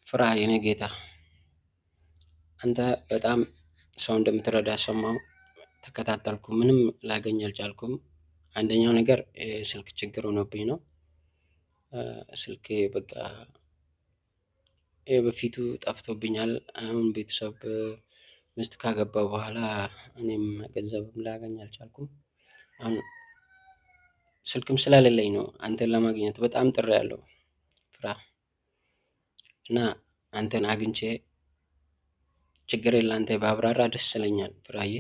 ፍራ የኔ ጌታ አንተ በጣም ሰው እንደምትረዳ ሰማሁ። ተከታተልኩ፣ ምንም ላገኝ አልቻልኩም። አንደኛው ነገር ስልክ ችግር ሆኖብኝ ነው። ስልኬ በቃ በፊቱ ጠፍቶብኛል። አሁን ቤተሰብ ሚስት ካገባሁ በኋላ እኔም ገንዘብም ላገኝ አልቻልኩም። አሁን ስልክም ስለሌለኝ ነው አንተን ለማግኘት በጣም ጥሬያለሁ ፍራ እና አንተን አግኝቼ ችግሬን ላንተ ባብራራ ደስ ይለኛል ፍራዬ።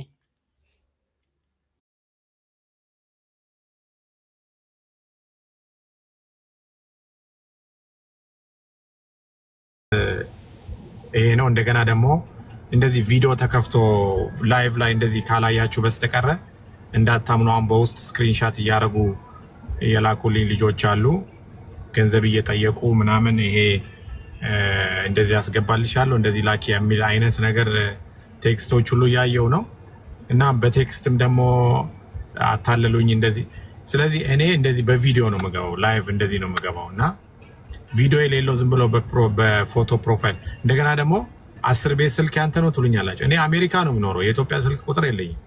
ይሄ ነው። እንደገና ደግሞ እንደዚህ ቪዲዮ ተከፍቶ ላይቭ ላይ እንደዚህ ካላያችሁ በስተቀረ እንዳታምኑ። አሁን በውስጥ ስክሪንሻት እያደረጉ የላኩልኝ ልጆች አሉ፣ ገንዘብ እየጠየቁ ምናምን። ይሄ እንደዚህ ያስገባልሻለሁ እንደዚህ ላኪ የሚል አይነት ነገር ቴክስቶች ሁሉ እያየው ነው። እና በቴክስትም ደግሞ አታለሉኝ እንደዚህ። ስለዚህ እኔ እንደዚህ በቪዲዮ ነው የምገባው፣ ላይቭ እንደዚህ ነው የምገባው እና ቪዲዮ የሌለው ዝም ብሎ በፎቶ ፕሮፋይል። እንደገና ደግሞ 10 ቤት ስልክ ያንተ ነው ትሉኛላችሁ። እኔ አሜሪካ ነው የምኖረው፣ የኢትዮጵያ ስልክ ቁጥር የለኝም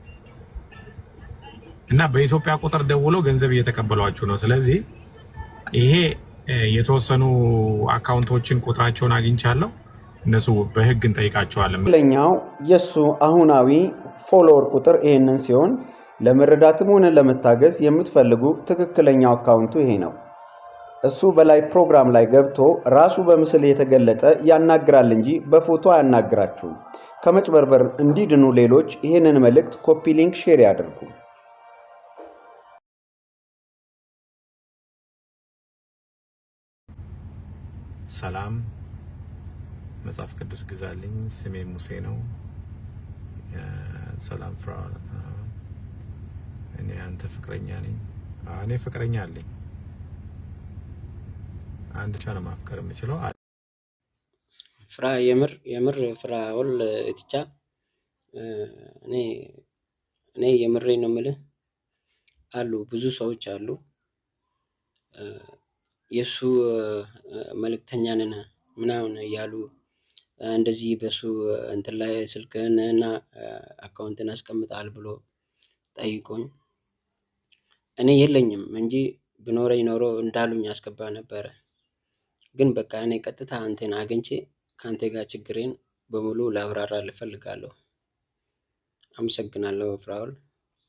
እና በኢትዮጵያ ቁጥር ደውሎ ገንዘብ እየተቀበሏችሁ ነው። ስለዚህ ይሄ የተወሰኑ አካውንቶችን ቁጥራቸውን አግኝቻለሁ። እነሱ በህግ እንጠይቃቸዋለን። ለኛው የሱ አሁናዊ ፎሎወር ቁጥር ይሄንን ሲሆን ለመረዳትም ሆነ ለመታገዝ የምትፈልጉ ትክክለኛው አካውንቱ ይሄ ነው። እሱ በላይ ፕሮግራም ላይ ገብቶ ራሱ በምስል የተገለጠ ያናግራል እንጂ በፎቶ አያናግራችሁም። ከመጭበርበር እንዲድኑ ሌሎች ይህንን መልእክት ኮፒ ሊንክ ሼር ያድርጉ። ሰላም፣ መጽሐፍ ቅዱስ ግዛልኝ። ስሜ ሙሴ ነው። ሰላም ፍራ፣ እኔ አንተ ፍቅረኛ ነኝ። እኔ ፍቅረኛ አለኝ። አንድ ቻና ማፍቀር የምችለው ፍራ የምር ፍራኦል እትቻ እኔ የምሬ ነው የምልህ። አሉ ብዙ ሰዎች አሉ የሱ መልእክተኛ ነን ምናምን እያሉ እንደዚህ በሱ እንትን ላይ ስልክህን እና አካውንትን አስቀምጣል ብሎ ጠይቆኝ እኔ የለኝም እንጂ ብኖረኝ ኖሮ እንዳሉኝ አስገባ ነበረ። ግን በቃ እኔ ቀጥታ አንተን አግኝቼ ካንተ ጋር ችግሬን በሙሉ ላብራራ እፈልጋለሁ። አመሰግናለሁ ፍራኦል።